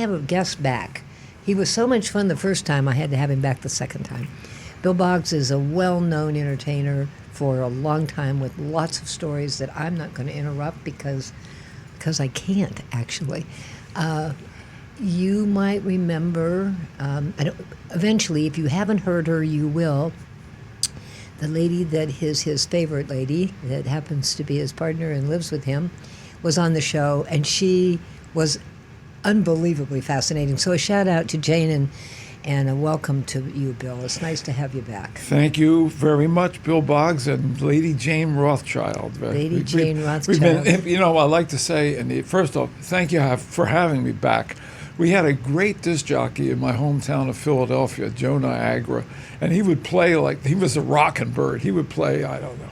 have a guest back. He was so much fun the first time, I had to have him back the second time. Bill Boggs is a well-known entertainer for a long time with lots of stories that I'm not going to interrupt because I can't, actually. You might remember, eventually, if you haven't heard her, you will. The lady that is his favorite lady, that happens to be his partner and lives with him, was on the show, and she was unbelievably fascinating. So a shout out to Jane and a welcome to you, Bill. It's nice to have you back. Thank you very much, Bill Boggs and Lady Jane Rothschild. Lady Jane Rothschild. I like to say, and first off, thank you for having me back. We had a great disc jockey in my hometown of Philadelphia, Joe Niagara, and he would play like he was a rockin' bird. He would play, I don't know,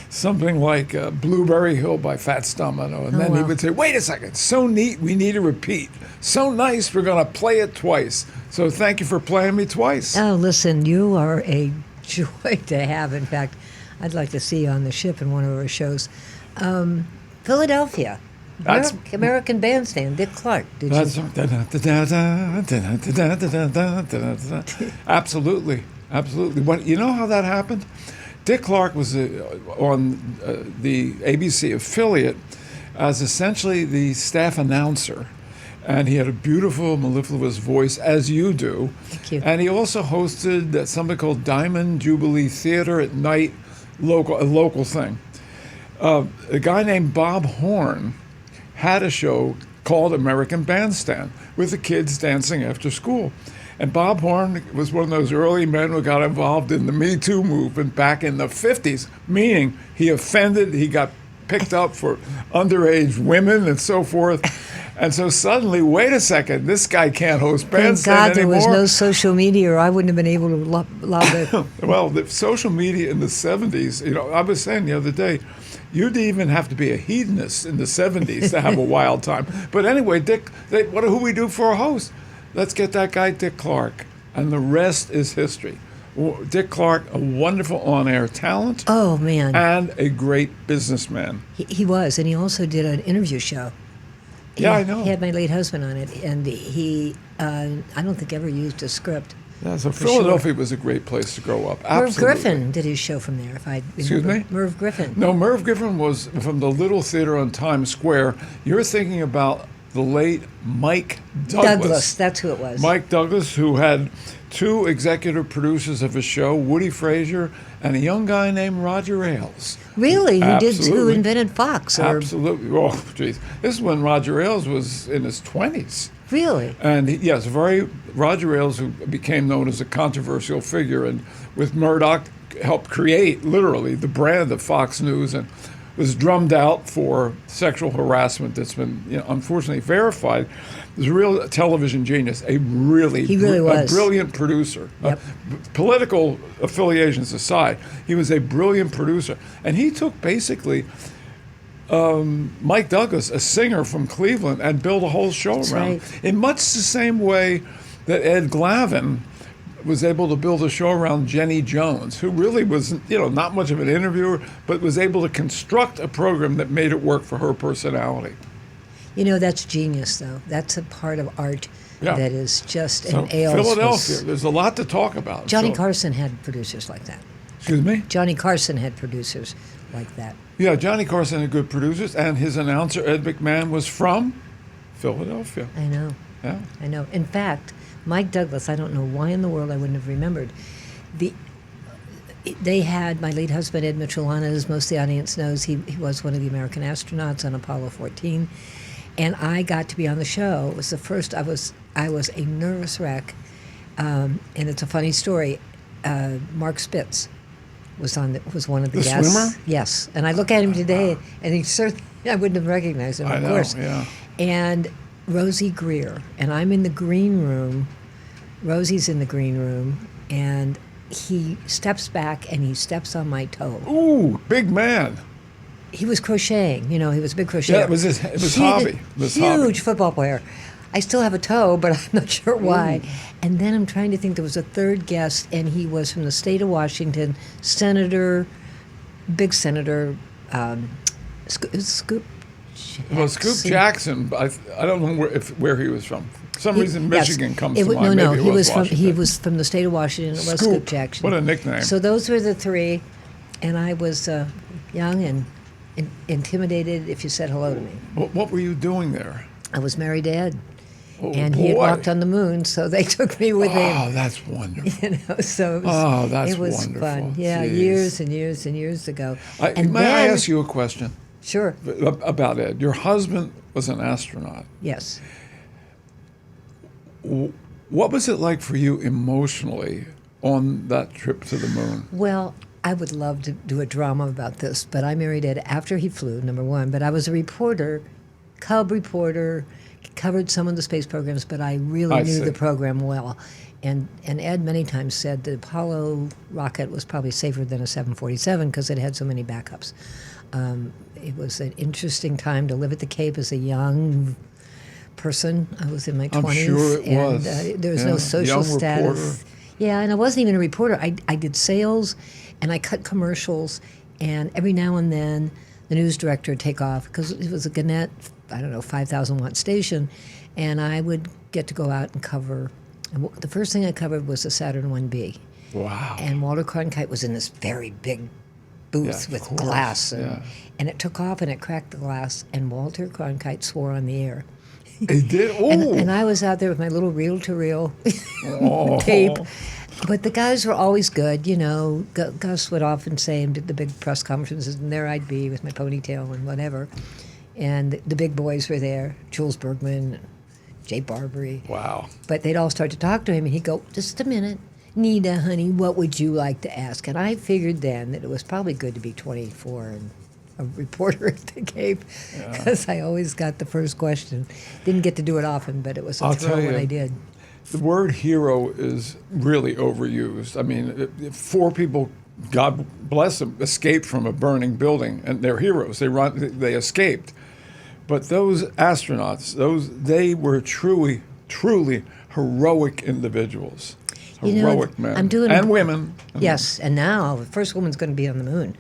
something like Blueberry Hill by Fats Domino. And then he would say, wait a second, so neat, we need a repeat. So nice, we're going to play it twice. So thank you for playing me twice. Oh, listen, you are a joy to have. In fact, I'd like to see you on the ship in one of our shows. Philadelphia. American Bandstand, Dick Clark. Absolutely. You know how that happened? Dick Clark was on the ABC affiliate as essentially the staff announcer. And he had a beautiful, mellifluous voice, as you do. Thank you. And he also hosted something called Diamond Jubilee Theater at night, a local thing. A guy named Bob Horn had a show called American Bandstand with the kids dancing after school. And Bob Horn was one of those early men who got involved in the Me Too movement back in the 50s, meaning he got picked up for underage women and so forth. And so suddenly, wait a second, this guy can't host Bandstand anymore. Thank God there was no social media, or I wouldn't have been able to lob it. Well, the social media in the 70s, I was saying the other day, you'd even have to be a hedonist in the 70s to have a wild time. But anyway, who we do for a host? Let's get that guy, Dick Clark. And the rest is history. Dick Clark, a wonderful on-air talent. Oh, man. And a great businessman. He was, and he also did an interview show. I know. He had my late husband on it, and he, I don't think, ever used a script. Yeah, so Philadelphia was a great place to grow up. Absolutely. Merv Griffin did his show from there, if I remember. Excuse me? Merv Griffin. No, Merv Griffin was from the Little Theater on Times Square. You're thinking about the late Mike Douglas. That's who it was. Mike Douglas, who had two executive producers of his show, Woody Frazier and a young guy named Roger Ailes. Really? Who invented Fox? Absolutely. Oh, geez. This is when Roger Ailes was in his 20s. Really? And Roger Ailes, who became known as a controversial figure, and with Murdoch helped create, literally, the brand of Fox News, and was drummed out for sexual harassment that's been, unfortunately verified. He was a real television genius, a brilliant producer. Yep. Political affiliations aside, he was a brilliant producer. And he took basically Mike Douglas, a singer from Cleveland, and built a whole show around him. In much the same way that Ed Glavin was able to build a show around Jenny Jones, who really was, not much of an interviewer, but was able to construct a program that made it work for her personality. That's genius, though. That's a part of art that is just an Ailes. Philadelphia, there's a lot to talk about. Johnny Carson had producers like that. Excuse me? Johnny Carson had producers like that. Yeah, Johnny Carson had good producers, and his announcer, Ed McMahon, was from Philadelphia. I know. Yeah. I know. In fact, Mike Douglas, I don't know why in the world I wouldn't have remembered. They had my late husband, Ed Mitchell, on, as most of the audience knows. He was one of the American astronauts on Apollo 14. And I got to be on the show. It was the first, I was a nervous wreck. And it's a funny story. Mark Spitz was one of the guests. Swimmer? Yes. And I look at him today, and he certainly, I wouldn't have recognized him, of course. Yeah. And Rosie Greer, and I'm in the green room. Rosie's in the green room, and he steps back and he steps on my toe. Ooh, big man. He was crocheting. He was a big crocheter. Yeah, it was his hobby. Huge football player. I still have a toe, but I'm not sure why. Ooh. And then I'm trying to think, there was a third guest, and he was from the state of Washington, big senator, Scoop Well, Scoop Jackson, I don't know where he was from. For some reason, Yes. Michigan comes It to was- mind. No, Maybe he it was from Washington. the state of Washington. It was Scoop Jackson. What a nickname. So those were the three, and I was young and intimidated if you said hello to me. What were you doing there? I was married to Ed, Oh, and boy. he had walked on the moon, so they took me with him. Oh, that's wonderful. So it was, That's it was wonderful. fun. Yeah, Jeez. years and years and years ago. May And I then- ask you a question Sure. about Ed? Your husband was an astronaut. Yes. What was it like for you emotionally on that trip to the moon? Well, I would love to do a drama about this, but I married Ed after he flew, number one. But I was a reporter, cub reporter, covered some of the space programs, but I really I knew see. the program well. And Ed many times said the Apollo rocket was probably safer than a 747 because it had so many backups. It was an interesting time to live at the Cape as a young person. I was in my 20s. I'm sure it and, was. there was Yeah, no social young status. reporter. Yeah, and I wasn't even a reporter. I did sales, and I cut commercials, and every now and then the news director would take off because it was a Gannett, 5,000 watt station, and I would get to go out and cover. And the first thing I covered was the Saturn 1B, Wow. and Walter Cronkite was in this very big booth Yeah, of with course, glass, yeah. and it took off and it cracked the glass, and Walter Cronkite swore on the air. He did? And I was out there with my little reel-to-reel Oh. tape. But the guys were always good, you know. Gus would often say and did the big press conferences, and there I'd be with my ponytail and whatever. And the big boys were there, Jules Bergman, Jay Barbary. Wow. But they'd all start to talk to him, and he'd go, "Just a minute. Nita, honey, what would you like to ask?" And I figured then that it was probably good to be 24 and a reporter at the Cape, because I always got the first question. Didn't get to do it often, but it was a I'll thrill tell when you. I did. The word hero is really overused. I mean, four people, God bless them, escaped from a burning building, and they're heroes. They escaped. But those astronauts, they were truly heroic individuals. You know, Heroic men. I'm doing- and women. Yes, and now the first woman's going to be on the moon.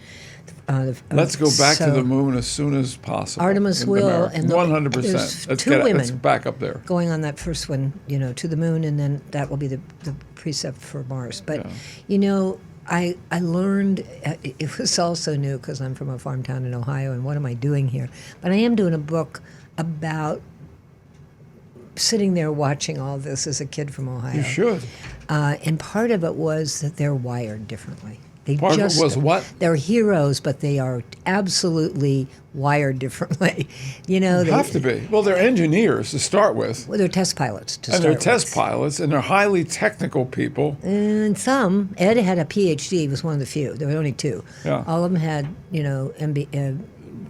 Let's go back to so the moon as soon as possible. Artemis in will, America. and 100%. there's Let's two Let's women back up there. going on that first one, you know, to the moon, and then that will be the precept for Mars. But, you know, I learned, it was also new because I'm from a farm town in Ohio, and what am I doing here? But I am doing a book about sitting there watching all this as a kid from Ohio. You should. And part of it was that they're wired differently. They Part of it was what? They're heroes, but they are absolutely wired differently. You know, They have to be. Well, they're engineers to start with. Well, they're test pilots to And start they're with. test pilots, and they're highly technical people. And some, Ed had a PhD. He was one of the few. There were only two. Yeah. All of them had, you know,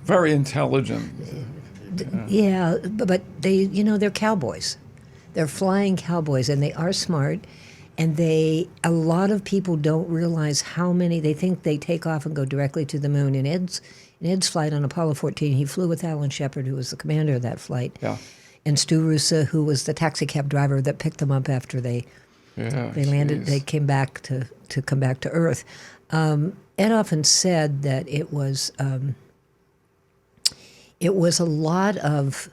Very intelligent. yeah, but they, you know, they're cowboys. They're flying cowboys, and they are smart. And a lot of people don't realize how many, they think they take off and go directly to the moon. In Ed's flight on Apollo 14, he flew with Alan Shepard, who was the commander of that flight. Yeah. And Stu Russa, who was the taxi cab driver that picked them up after they landed, they came back to come back to Earth. Ed often said that it was a lot of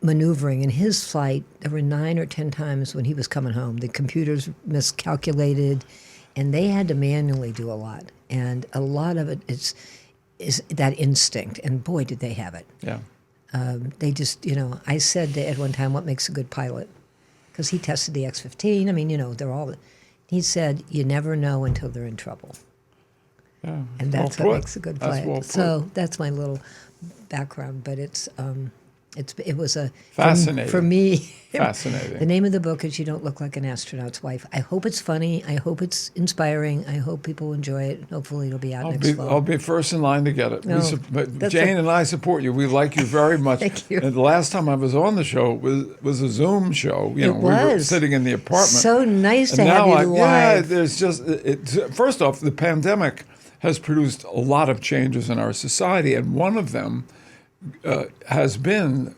maneuvering. In his flight, there were 9 or 10 times when he was coming home. The computers miscalculated, and they had to manually do a lot. And a lot of it is that instinct, and boy, did they have it. Yeah. They just, you know, I said to Ed one time, what makes a good pilot? Because he tested the X-15. I mean, you know, he said, you never know until they're in trouble. Yeah. And that's Well what put. makes a good That's pilot. well put. So that's my little background, but it was a Fascinating. for me. Fascinating. The name of the book is "You Don't Look Like an Astronaut's Wife." I hope it's funny. I hope it's inspiring. I hope people enjoy it. Hopefully, it'll be out next fall. I'll be first in line to get it. No, But that's Jane and I support you. We like you very much. Thank you. And the last time I was on the show was a Zoom show. You know, we were was. sitting in the apartment. So nice to And have now you live. there's just first off, the pandemic has produced a lot of changes in our society, and one of them has been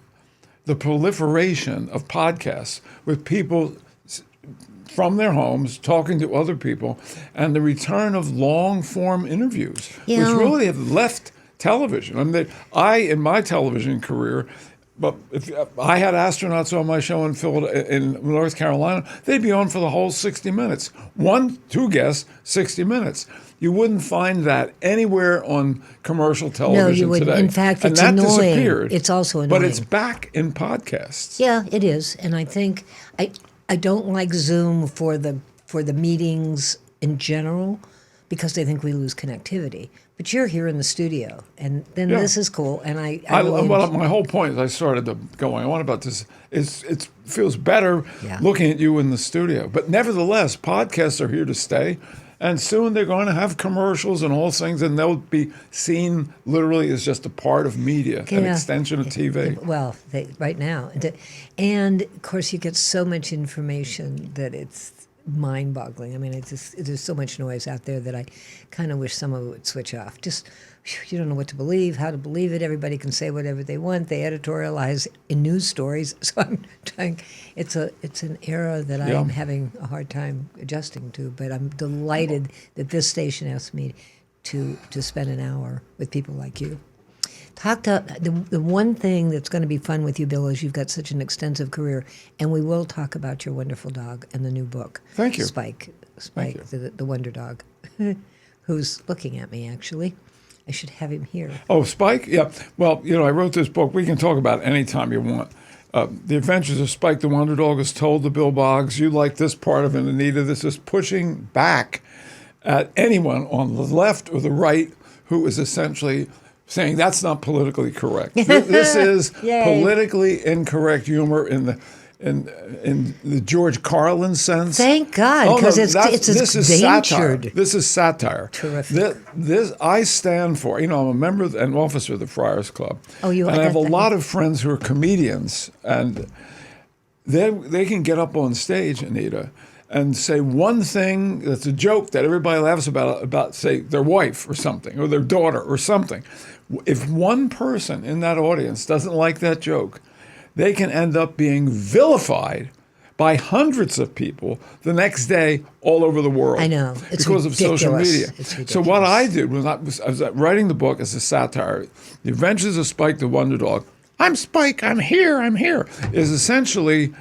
the proliferation of podcasts with people from their homes talking to other people, and the return of long-form interviews, You which know- really have left television. I mean, in my television career, but if I had astronauts on my show in North Carolina, they'd be on for the whole 60 minutes. 2 guests, 60 minutes. You wouldn't find that anywhere on commercial television No, you wouldn't. today. In fact, and it's that annoying. disappeared. It's also annoying. But it's back in podcasts. Yeah, it is, and I think I don't like Zoom for the meetings in general because they think we lose connectivity. But you're here in the studio, and then this is cool. And I really my whole point is I started going on about this is it feels better looking at you in the studio. But nevertheless, podcasts are here to stay. And soon they're going to have commercials and all things, and they'll be seen literally as just a part of media, an extension of TV. Well, right now. And, of course, you get so much information that it's mind-boggling. I mean, there's so much noise out there that I kind of wish some of it would switch off. Just, you don't know what to believe, how to believe it. Everybody can say whatever they want. They editorialize in news stories. So I'm trying. It's an era that I'm having a hard time adjusting to. But I'm delighted that this station asked me to spend an hour with people like you. The one thing that's going to be fun with you, Bill, is you've got such an extensive career, and we will talk about your wonderful dog and the new book. Thank you. Spike, the wonder dog, who's looking at me, actually. I should have him here. Oh, Spike? Yeah. Well, I wrote this book. We can talk about it anytime you want. The Adventures of Spike the Wonder Dog is told to Bill Boggs. You like this part of it, Anita. This is pushing back at anyone on the left or the right who is essentially saying that's not politically correct. This is politically incorrect humor in the George Carlin sense. Thank God, because it's satire. This is satire. Terrific. This I stand for. I'm a member and officer of the Friars Club. Oh, you are. And I have a lot of friends who are comedians, and they can get up on stage, Anita, and say one thing that's a joke that everybody laughs about, say, their wife or something, or their daughter or something. If one person in that audience doesn't like that joke, they can end up being vilified by hundreds of people the next day all over the world. I know. It's because ridiculous. of social media. It's ridiculous. So what I did was I was writing the book as a satire. The Adventures of Spike the Wonder Dog. I'm Spike. I'm here. Is essentially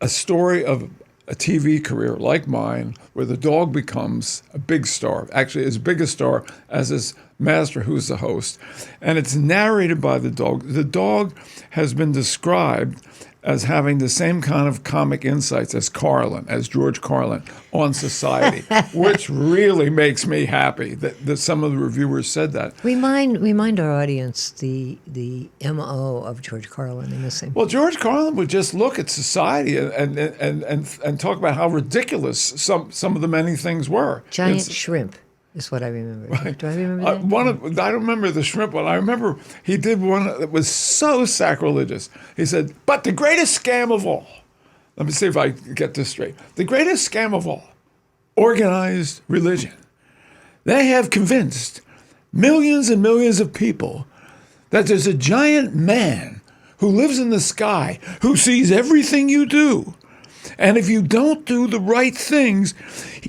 a story of a TV career like mine, where the dog becomes a big star, actually as big a star as his master, who's the host. And it's narrated by the dog. The dog has been described as having the same kind of comic insights as George Carlin on society, which really makes me happy that some of the reviewers said that. Remind our audience the MO of George Carlin in the same. Well, George Carlin would just look at society and talk about how ridiculous some of the many things were. Giant shrimp is what I remember. Right. Do I remember that? I don't remember the shrimp one. I remember he did one that was so sacrilegious. He said, but the greatest scam of all, let me see if I get this straight. The greatest scam of all, organized religion. They have convinced millions and millions of people that there's a giant man who lives in the sky, who sees everything you do. And if you don't do the right things,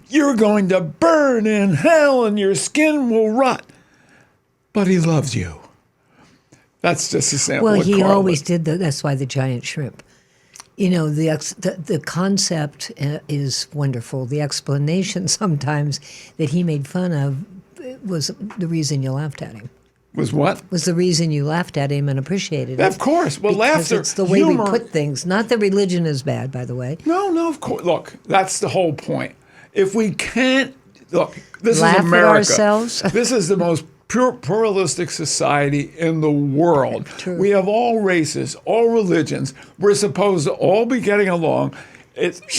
you're going to burn in hell and your skin will rot. But he loves you. That's just a sample Well, of he Carlin. always did. That's why the giant shrimp. The concept is wonderful. The explanation sometimes that he made fun of was the reason you laughed at him. Was what? Was the reason you laughed at him and appreciated it. Of course. Well, because laughter, it's the way humor, we put things. Not that religion is bad, by the way. No, of course. Look, that's the whole point. If we can't, look, this Laugh is at America. ourselves. This is the most pure pluralistic society in the world. True. We have all races, all religions. We're supposed to all be getting along.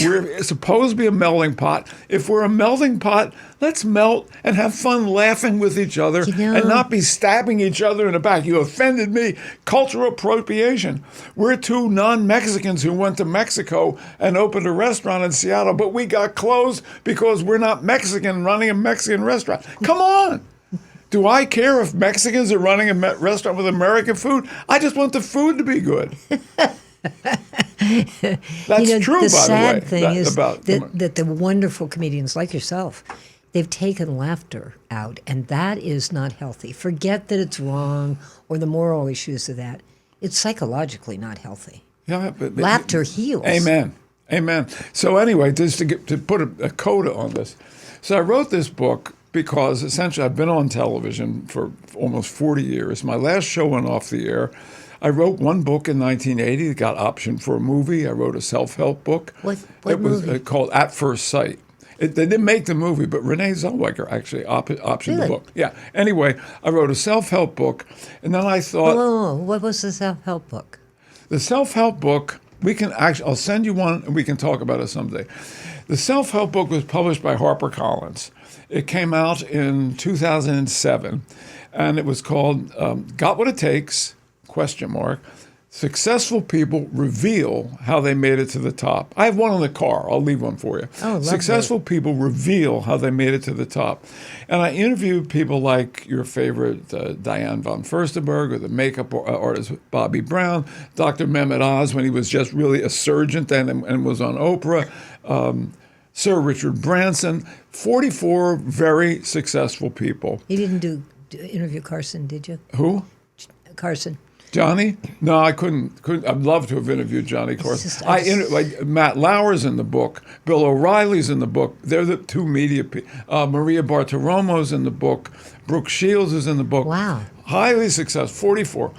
We're supposed to be a melting pot. If we're a melting pot, let's melt and have fun laughing with each other and not be stabbing each other in the back. You offended me. Cultural appropriation. We're two non-Mexicans who went to Mexico and opened a restaurant in Seattle, but we got closed because we're not Mexican running a Mexican restaurant. Come on. Do I care if Mexicans are running a restaurant with American food? I just want the food to be good. That's true, by the way. The sad thing is about that the wonderful comedians like yourself, they've taken laughter out, and that is not healthy. Forget that it's wrong or the moral issues of that. It's psychologically not healthy. Yeah, Laughter heals. Amen. Amen. So anyway, just to put a coda on this. So I wrote this book because essentially I've been on television for almost 40 years. My last show went off the air. I wrote one book in 1980 that got optioned for a movie. I wrote a self-help book. What it was movie? Called At First Sight. They didn't make the movie, but Renee Zellweger actually optioned the Really? book. Yeah. Anyway, I wrote a self-help book, and then I thought... Whoa. What was the self-help book? The self-help book, we can actually, I'll send you one and we can talk about it someday. The self-help book was published by HarperCollins. It came out in 2007, and it was called Got What It Takes, ? Successful people reveal how they made it to the top. I have one in the car. I'll leave one for you. Oh, lovely. Successful people reveal how they made it to the top. And I interviewed people like your favorite Diane von Furstenberg, or the makeup artist Bobby Brown, Dr. Mehmet Oz when he was just really a surgeon then and was on Oprah, Sir Richard Branson, 44 very successful people. You didn't interview Carson, did you? Who? Carson. Johnny? No, I couldn't. I'd love to have interviewed Johnny Carson. Like Matt Lauer's in the book. Bill O'Reilly's in the book. They're the two media people. Maria Bartiromo's in the book. Brooke Shields is in the book. Wow. Highly successful, 44.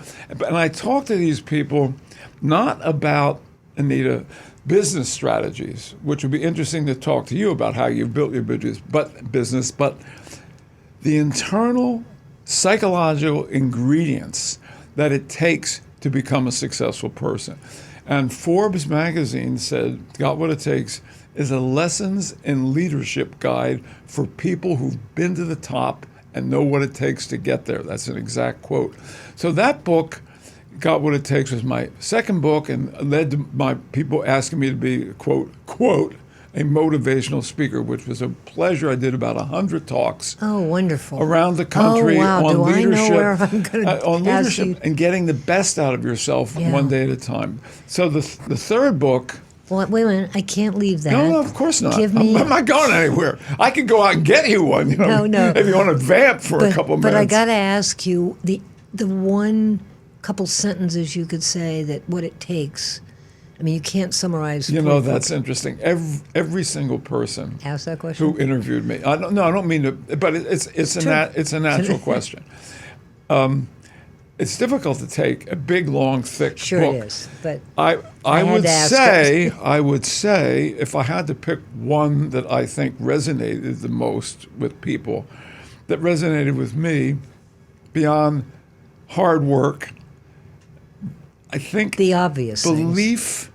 And I talked to these people not about, Anita, business strategies, which would be interesting to talk to you about how you've built your business, but the internal psychological ingredients that it takes to become a successful person. And Forbes magazine said, Got What It Takes is a lessons in leadership guide for people who've been to the top and know what it takes to get there. That's an exact quote. So that book, Got What It Takes, was my second book and led to my people asking me to be, quote, a motivational speaker, which was a pleasure. I did about 100 talks. Oh, wonderful. Around the country on leadership. I know where I'm going to on leadership and getting the best out of yourself one day at a time. So the third book... Well, wait a minute. I can't leave that. No, of course not. Give me... I'm not going anywhere. I could go out and get you one. No. If you want to vamp for a couple minutes. But I got to ask you, the one couple sentences you could say that what it takes... I mean, you can't summarize. That's interesting. Every single person ask that question who interviewed me. I don't mean to, but it's a natural question. It's difficult to take a big, long, thick sure book. It is. But I would say if I had to pick one that I think resonated the most with people, that resonated with me, beyond hard work, I think the obvious belief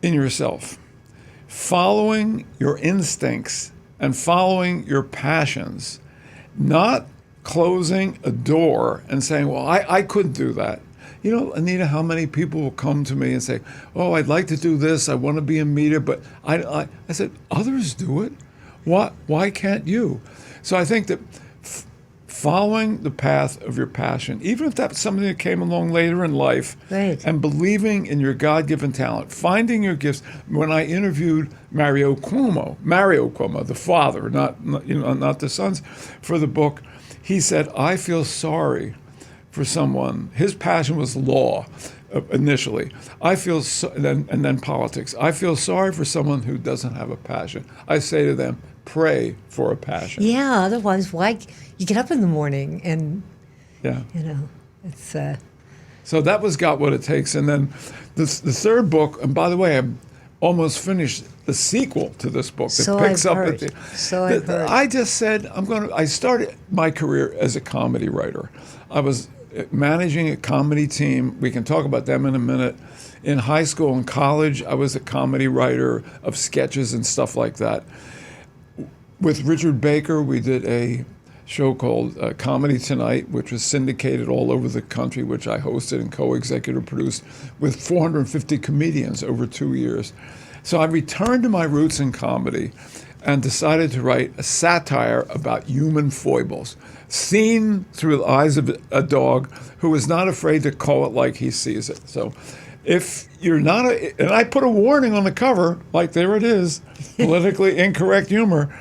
in yourself, following your instincts and following your passions, not closing a door and saying, well, I couldn't do that. Anita, how many people will come to me and say, oh, I'd like to do this, I want to be a media, but I said, others do it. Why can't you? So I think that following the path of your passion, even if that's something that came along later in life, right, and believing in your God-given talent, finding your gifts. When I interviewed Mario Cuomo, the father, not the sons, for the book, he said, I feel sorry for someone. His passion was law initially. And then politics. I feel sorry for someone who doesn't have a passion. I say to them, pray for a passion. Yeah, otherwise, why? You get up in the morning and, yeah, it's... So that was Got What It Takes. And then the third book, and by the way, I'm almost finished the sequel to this book that picks up at the... I've heard. I just said, I started my career as a comedy writer. I was managing a comedy team. We can talk about them in a minute. In high school and college, I was a comedy writer of sketches and stuff like that. With Richard Baker, we did a show called Comedy Tonight, which was syndicated all over the country, which I hosted and co-executive produced with 450 comedians over 2 years. So I returned to my roots in comedy and decided to write a satire about human foibles, seen through the eyes of a dog who is not afraid to call it like he sees it. So if you're not, and I put a warning on the cover, like there it is, politically incorrect humor.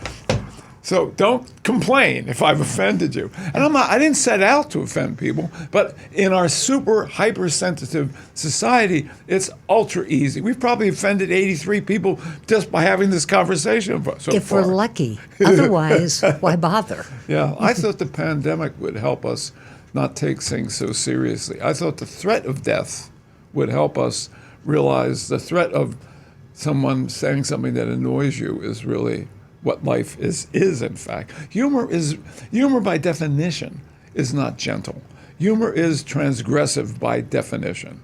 So don't complain if I've offended you. And I didn't set out to offend people, but in our super hypersensitive society, it's ultra easy. We've probably offended 83 people just by having this conversation so If far. we're lucky. Otherwise, why bother? Yeah, I thought the pandemic would help us not take things so seriously. I thought the threat of death would help us realize the threat of someone saying something that annoys you is really what life is in fact. Humor by definition is not gentle. Humor is transgressive by definition.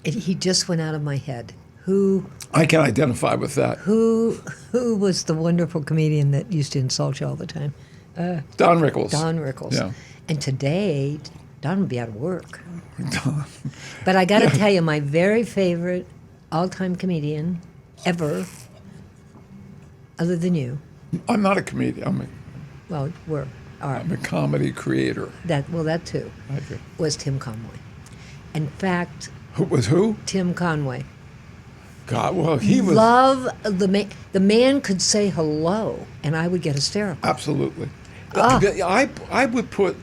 He just went out of my head. Who I can identify with that. who was the wonderful comedian that used to insult you all the time? Don Rickles. Don Rickles. Yeah. And today, Don would be out of work. But I got to tell you, my very favorite all-time comedian ever, other than you, I'm not a comedian. well, I'm a comedy creator. that too, Okay. was Tim Conway. In fact, Who was who? Tim Conway. God, well, he was Love the man could say hello, and I would get hysterical. absolutely. Ah. I would put,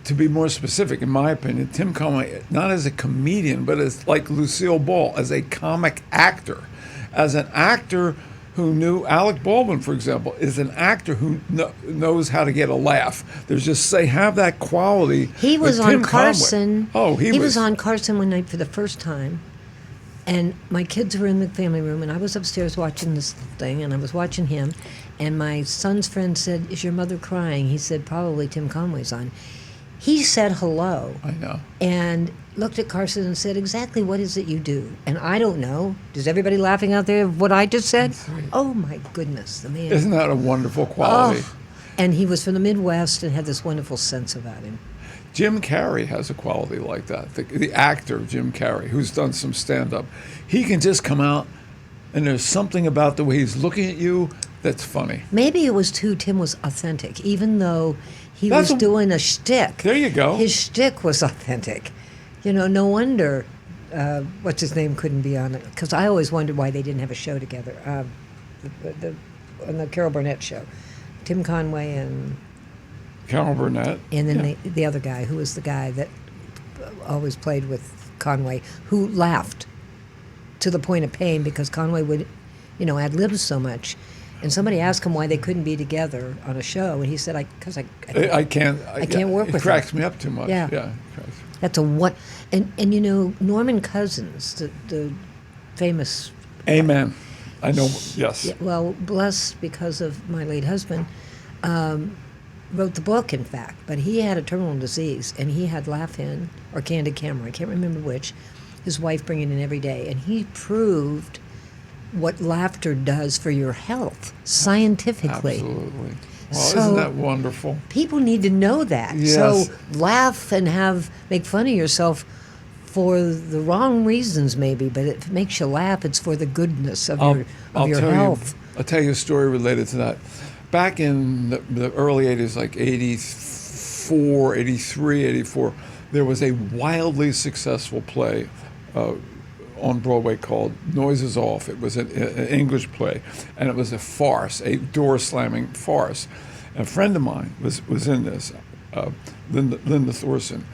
to be more specific, in my opinion, Tim Conway not as a comedian, but as like Lucille Ball, as a comic actor, as an actor who knew. Alec Baldwin, for example, is an actor who knows how to get a laugh. There's just they have that quality. He was with on Tim Conway. Carson. Oh, he was on Carson one night for the first time, and my kids were in the family room, and I was upstairs watching this thing, and I was watching him, and my son's friend said, "Is your mother crying?" He said, "Probably Tim Conway's on." He said hello. I know. And looked at Carson and said, "Exactly what is it you do?" And I don't know. Is everybody laughing out there what I just said? Oh my goodness, the man. Isn't that a wonderful quality? Oh. And he was from the Midwest and had this wonderful sense about him. Jim Carrey has a quality like that. The actor Jim Carrey, who's done some stand-up, he can just come out, and there's something about the way he's looking at you that's funny. Maybe it was too, Tim was authentic, even though he was doing a shtick. There you go. His shtick was authentic. You know, no wonder, what's his name couldn't be on it. Because I always wondered why they didn't have a show together. On the Carol Burnett show. Tim Conway and Carol Burnett. And then the other guy, who was the guy that always played with Conway, who laughed to the point of pain because Conway would, ad-lib so much. And somebody asked him why they couldn't be together on a show, and he said, I can't work with it. It cracks me up too much. Yeah. That's a what, and Norman Cousins, the famous. Amen. I know. Yes. Yeah, well, blessed because of my late husband, wrote the book, in fact, but he had a terminal disease, and he had Laugh-In or Candid Camera, I can't remember which, his wife bringing in every day, and he proved what laughter does for your health scientifically. Absolutely. Well, So, isn't that wonderful? People need to know that. Yes. So laugh and make fun of yourself for the wrong reasons, maybe, but if it makes you laugh, it's for the goodness of your health. I'll tell you a story related to that. Back in the early 80s, like 84, 83, 84, there was a wildly successful play on Broadway called Noises Off. It was an English play, and it was a farce, a door-slamming farce. And a friend of mine was in this, Linda Thorson.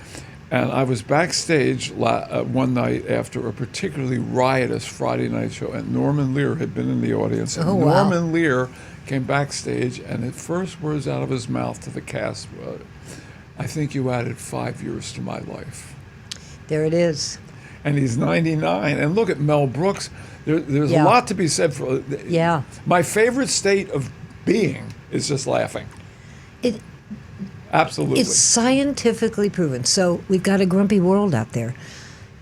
And I was backstage one night after a particularly riotous Friday night show, and Norman Lear had been in the audience. And Norman Lear came backstage, and his first words out of his mouth to the cast were, "I think you added 5 years to my life." There it is. And he's 99. And look at Mel Brooks. There's a lot to be said for. Yeah. My favorite state of being is just laughing. Absolutely. It's scientifically proven. So we've got a grumpy world out there.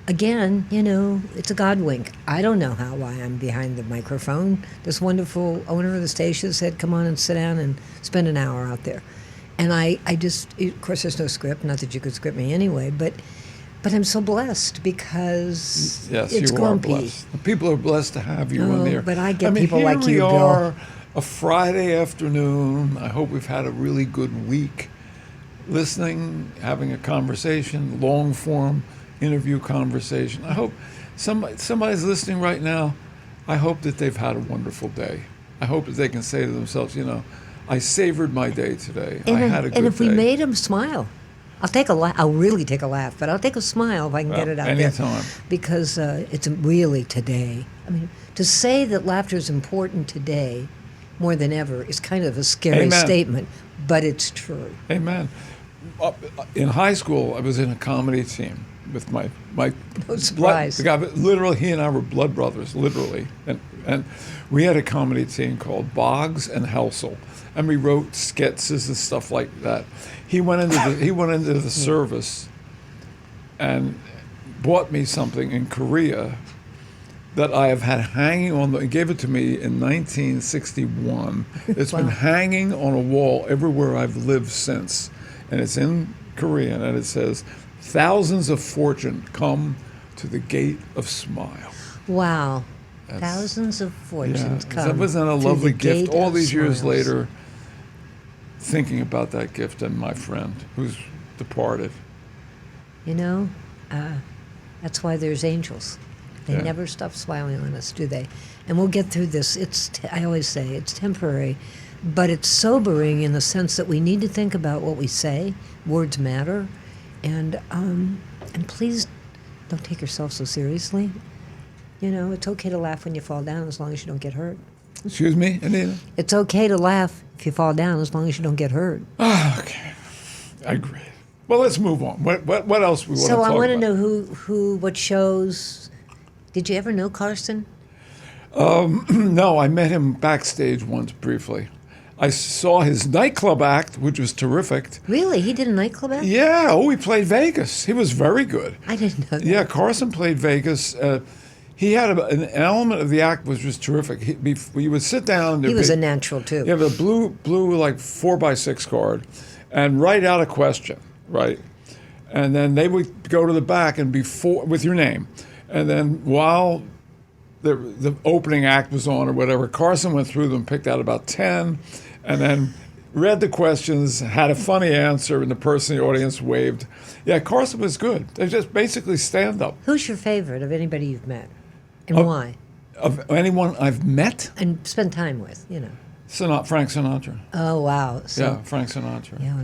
Again, it's a God wink. I don't know why I'm behind the microphone. This wonderful owner of the station said, "Come on and sit down and spend an hour out there." And I just, of course, there's no script. Not that you could script me anyway, but I'm so blessed because it's grumpy. Are blessed. People are blessed to have you in there. But I get people like you, Bill. Bill. Are a Friday afternoon. I hope we've had a really good week. Listening, having a conversation, long form interview conversation. I hope somebody's listening right now. I hope that they've had a wonderful day. I hope that they can say to themselves, I savored my day today. And, I had a good and if we day. made them smile, I'll take a laugh. I'll really take a laugh, but I'll take a smile if I can get it out anytime. there. Because it's really today. I mean, to say that laughter is important today more than ever is kind of a scary Amen. statement, but it's true. Amen. In high school, I was in a comedy team with my No surprise. the guy, literally, he and I were blood brothers, literally, and we had a comedy team called Boggs and Helsel, and we wrote sketches and stuff like that. He went into the service and bought me something in Korea that I have had hanging on. He gave it to me in 1961. It's Wow. been hanging on a wall everywhere I've lived since, and it's in Korean, and it says, "Thousands of fortune come to the gate of smile." Wow. Thousands of fortunes come. That wasn't a through lovely the gift. gate All of these years smiles. later, thinking about that gift and my friend who's departed. You know, that's why there's angels. They Yeah. never stop smiling on us, do they? And we'll get through this. I always say it's temporary, but it's sobering in the sense that we need to think about what we say. Words matter, and please don't take yourself so seriously. You know, it's okay to laugh when you fall down as long as you don't get hurt. Excuse me, Anita? It's okay to laugh if you fall down as long as you don't get hurt. Okay, I agree. Well, let's move on. What else we want to So talk I want to about? know what shows. Did you ever know Carson? No, I met him backstage once briefly. I saw his nightclub act, which was terrific. Really? He did a nightclub act? Yeah, he played Vegas. He was very good. I didn't know that. Yeah, Carson played Vegas. He had an element of the act which was terrific. You would sit down. He was a natural too. You have a blue like 4x6 card, and write out a question, right? And then they would go to the back and with your name, and then while the opening act was on or whatever, Carson went through them, picked out about 10, and then read the questions, had a funny answer, and the person in the audience waved. Yeah, Carson was good. They just basically stand up. Who's your favorite of anybody you've met, and why? Of anyone I've met, And spent time with, you know. Frank Sinatra. Oh wow. So, Yeah, Frank Sinatra. Yeah.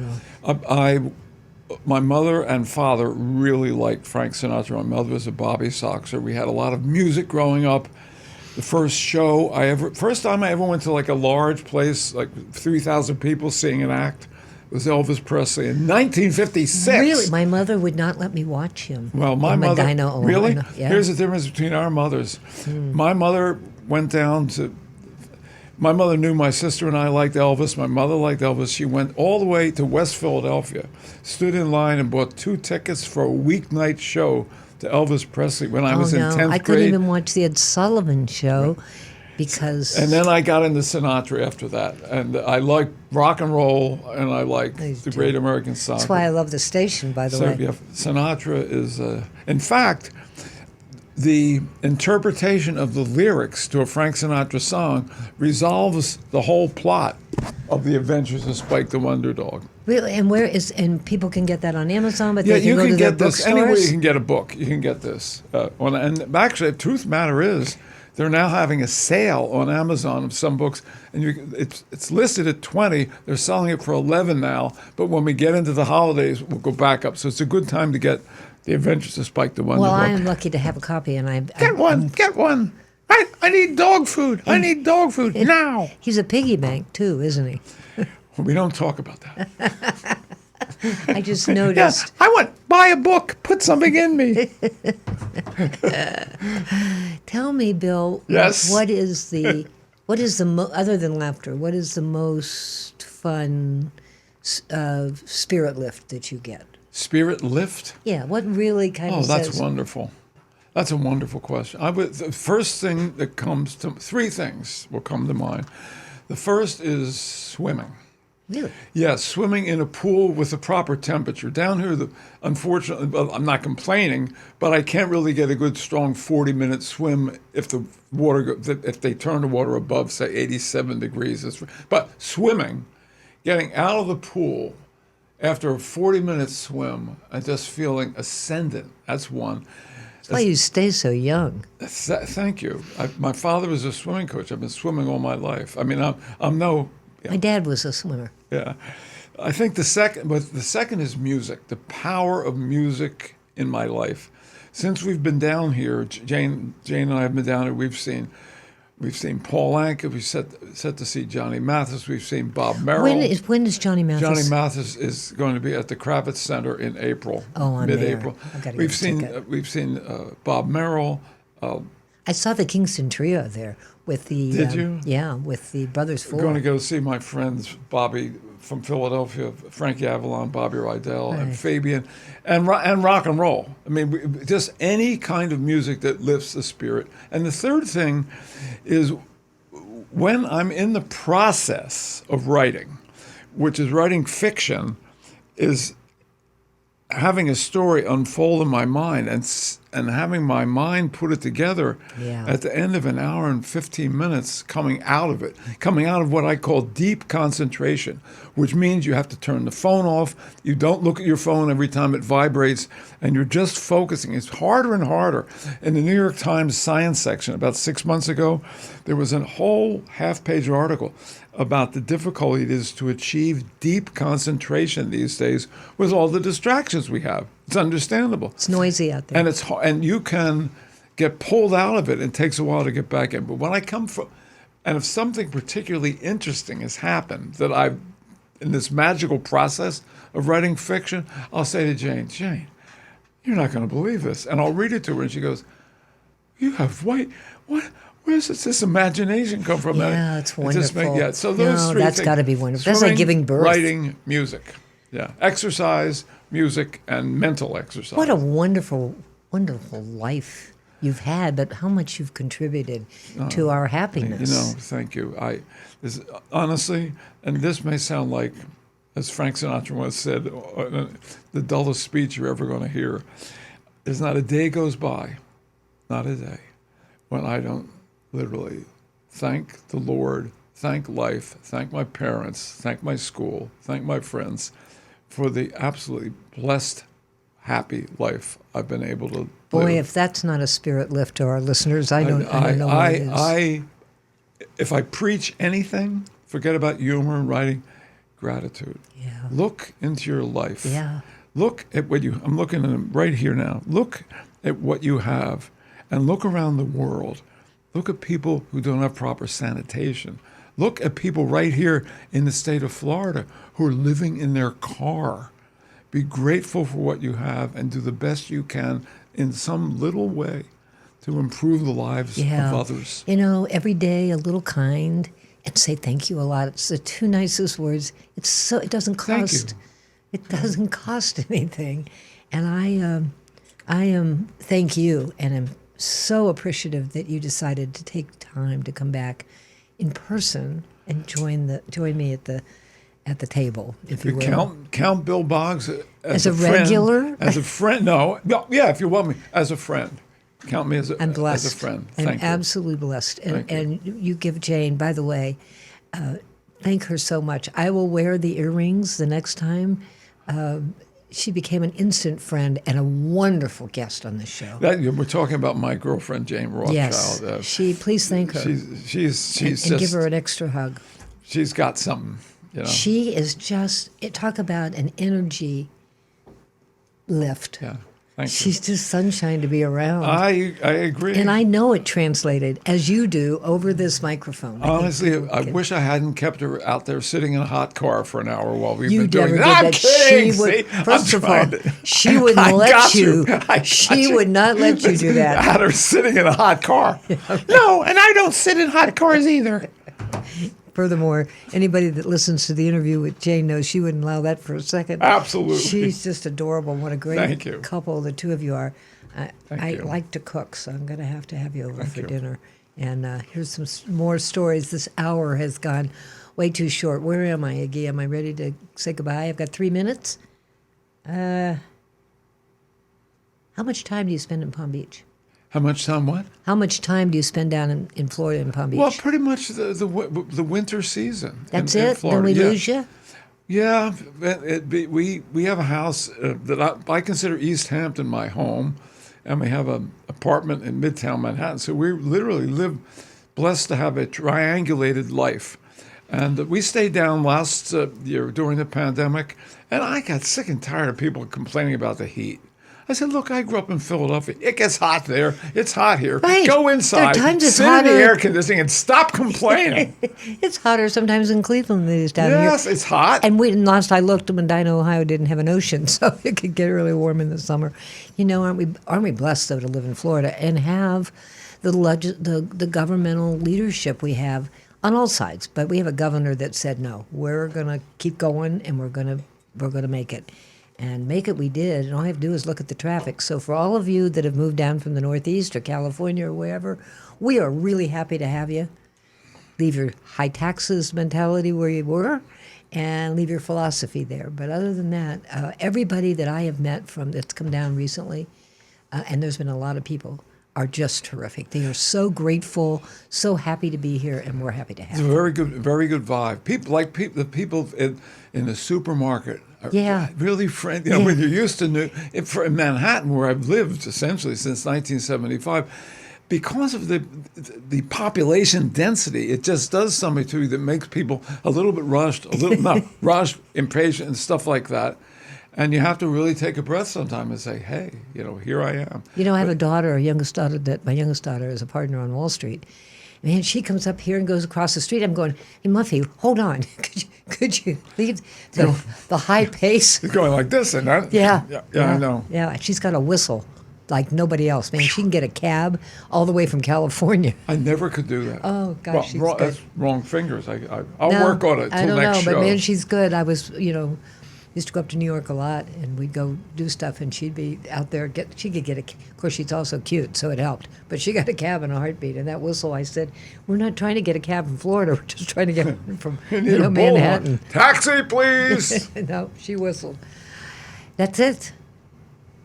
Well, My mother and father really liked Frank Sinatra. My mother was a Bobby Soxer. We had a lot of music growing up. The first time I ever went to like a large place, like 3,000 people seeing an act, was Elvis Presley in 1956. really, my mother would not let me watch him. Well, my in mother. Medina, Ohio. Really? Yeah. Here's the difference between our mothers. My mother went down to. My mother knew my sister and I liked Elvis. My mother liked Elvis. She went all the way to West Philadelphia, stood in line and bought 2 tickets for a weeknight show to Elvis Presley when I was in 10th grade. I couldn't even watch the Ed Sullivan show because. And then I got into Sinatra after that. And I liked rock and roll, and I liked I the do. Great American Song. That's why I love the station, by the way. Yeah, Sinatra is, in fact, the interpretation of the lyrics to a Frank Sinatra song resolves the whole plot of The Adventures of Spike the Wonder Dog. Really, and people can get that on Amazon, but Yeah, they can you go can to their get this anywhere you bookstores? can get a book. You can get this. And actually, the truth matter is, they're now having a sale on Amazon of some books, and it's listed at 20. They're selling it for 11 now. But when we get into the holidays, we'll go back up. So it's a good time to get The Adventures of Spike the Wonder Well, Dog. I am lucky to have a copy, and Get one. I need dog food. I need dog food now. He's a piggy bank too, isn't he? We don't talk about that. I just Yeah, noticed. buy a book, put something in me. Tell me, Bill. Yes? What is the other than laughter? What is the most fun spirit lift that you get? Spirit lift? Yeah. What really kind Oh, of that's says? wonderful. That's a wonderful question. The first thing that comes to, 3 things will come to mind. The first is swimming. Really? Yes, swimming in a pool with the proper temperature. Down here, unfortunately, well, I'm not complaining, but I can't really get a good, strong 40-minute swim if the water, if they turn the water above, say, 87 degrees. But swimming, getting out of the pool after a 40-minute swim and just feeling ascendant, that's one. That's why you stay so young. Thank you. My father was a swimming coach. I've been swimming all my life. I mean, I'm no My dad was a swimmer. Yeah. I think the second is music, the power of music in my life. Since we've been down here, Jane and I have been down here, we've seen Paul Anka, we've set to see Johnny Mathis, we've seen Bob Merrill. When is Johnny Mathis? Johnny Mathis is going to be at the Kravitz Center in April, Oh, I'm mid-April. there. I've got to We've get a seen ticket. we've seen Bob Merrill. I saw the Kingston Trio there with the. Did you? Yeah, with the Brothers Four. We're going to go see my friends Bobby from Philadelphia, Frankie Avalon, Bobby Rydell, and Right. Fabian, and rock and roll. I mean, just any kind of music that lifts the spirit. And the third thing is when I'm in the process of writing, which is writing fiction, is having a story unfold in my mind and having my mind put it together Yeah. at the end of an hour and 15 minutes, coming out of what I call deep concentration, which means you have to turn the phone off. You don't look at your phone every time it vibrates, and you're just focusing. It's harder and harder. In the New York Times science section about 6 months ago, there was a whole half-page article about the difficulty it is to achieve deep concentration these days with all the distractions we have. It's understandable. It's noisy out there. And and you can get pulled out of it. It takes a while to get back in. But when I come from, and if something particularly interesting has happened that I've, in this magical process of writing fiction, I'll say to Jane, you're not going to believe this. And I'll read it to her, and she goes, you have what? Where's this imagination come from? Yeah, it's wonderful. So those No, three that's things. gotta be wonderful. That's like Swimming, giving birth. Writing, music. Yeah. Exercise, music, and mental exercise. What a wonderful, wonderful life you've had, but how much you've contributed to our happiness. Thank you. Honestly, and this may sound like, as Frank Sinatra once said, the dullest speech you're ever going to hear. There's not a day goes by, not a day, when I don't literally thank the Lord, thank life, thank my parents, thank my school, thank my friends for the absolutely blessed, happy life I've been able to Boy, live. if that's not a spirit lift to our listeners, I don't know what it is. If I preach anything, forget about humor and writing, gratitude. Yeah. Look into your life. Yeah. Look at I'm looking at them right here now. Look at what you have and look around the world. Look at people who don't have proper sanitation. Look at people right here in the state of Florida who are living in their car. Be grateful for what you have and do the best you can in some little way to improve the lives of others. Every day a little kind and say thank you a lot. It's the two nicest words. It doesn't cost. Thank you. It doesn't cost anything. And I thank you, and I'm so appreciative that you decided to take time to come back in person and join me at the table, if you will. Count Bill Boggs as a friend, regular? As a friend. No, yeah, if you want me, as a friend. Count me as I'm blessed. as a friend. I'm Thank you. absolutely blessed. Thank you. And you give Jane, by the way, thank her so much. I will wear the earrings the next time. She became an instant friend and a wonderful guest on this show. We're talking about my girlfriend Jane Rothschild. Yes, please thank her. She's and just give her an extra hug. She's got something. She is talk about an energy lift. Yeah, thank you. She's just sunshine to be around. I agree. And I know it translated, as you do, over this microphone. Honestly, I wish I hadn't kept her out there sitting in a hot car for an hour while we've You been doing never that. did I'm that. kidding. She would, See? first I'm of all, trying to- she wouldn't I let got you. I got She you. would not let you do that. Had her sitting in a hot car. No, and I don't sit in hot cars either. Furthermore, anybody that listens to the interview with Jane knows she wouldn't allow that for a second. Absolutely. She's just adorable. What a great Thank you. couple the two of you are. I you. like to cook, so I'm going to have you over for you. dinner. And here's some more stories. This hour has gone way too short. Where am I, Iggy? Am I ready to say goodbye? I've got 3 minutes. How much time do you spend in Palm Beach? How much time? What? How much time do you spend down in Florida in Palm Beach? Well, pretty much the winter season. That's in it? Florida. Then we Yeah. lose you? Yeah, we have a house that I consider East Hampton my home, and we have an apartment in Midtown Manhattan. So we literally live, blessed to have a triangulated life. And we stayed down last year during the pandemic, and I got sick and tired of people complaining about the heat. I said, look, I grew up in Philadelphia. It gets hot there. It's hot here. Right. Go inside, There are times it's sit in the hotter. air conditioning, and stop complaining. It's hotter sometimes in Cleveland than it is down here. Yes, it's hot. And last I looked, Medina, Ohio didn't have an ocean, so it could get really warm in the summer. You know, aren't we blessed though to live in Florida and have the governmental leadership we have on all sides? But we have a governor that said no, we're gonna keep going and we're gonna make it. And make it we did, and all I have to do is look at the traffic. So for all of you that have moved down from the Northeast or California or wherever, we are really happy to have you. Leave your high taxes mentality where you were and leave your philosophy there. But other than that, everybody that I have met that's come down recently, and there's been a lot of people, are just terrific. They are so grateful, so happy to be here, and we're happy to have It's a you. very good vibe. The people in the supermarket are Yeah. really friendly. You know, when you're used to in Manhattan, where I've lived essentially since 1975, because of the population density, it just does something to you that makes people a little bit rushed, impatient, and stuff like that. And you have to really take a breath sometime and say, hey, you know, here I am. You know, I have a daughter, my youngest daughter is a partner on Wall Street. Man, she comes up here and goes across the street. I'm going, hey, Muffy, hold on. Could you leave the high pace? It's going like this and that. Yeah. I know. Yeah, she's got a whistle like nobody else. Man, she can get a cab all the way from California. I never could do that. Oh, gosh, she's wrong, good. that's wrong fingers. I'll No, work on it I till don't next know, show. but man, she's good. I was, used to go up to New York a lot, and we'd go do stuff, and she'd be out there. She could get of course, she's also cute, so it helped. But she got a cab in a heartbeat, and that whistle, I said, we're not trying to get a cab from Florida. We're just trying to get one from You need a bullhorn. Manhattan. Taxi, please. No, she whistled. That's it.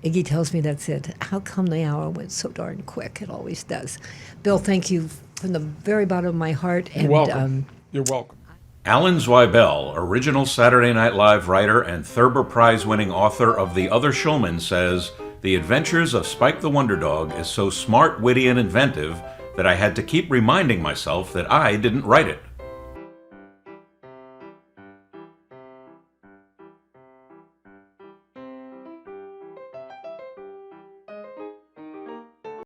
Iggy tells me that's it. How come the hour went so darn quick? It always does. Bill, thank you from the very bottom of my heart. And, You're welcome. You're welcome. Alan Zweibel, original Saturday Night Live writer and Thurber Prize-winning author of The Other Showman, says, "The Adventures of Spike the Wonder Dog is so smart, witty, and inventive that I had to keep reminding myself that I didn't write it.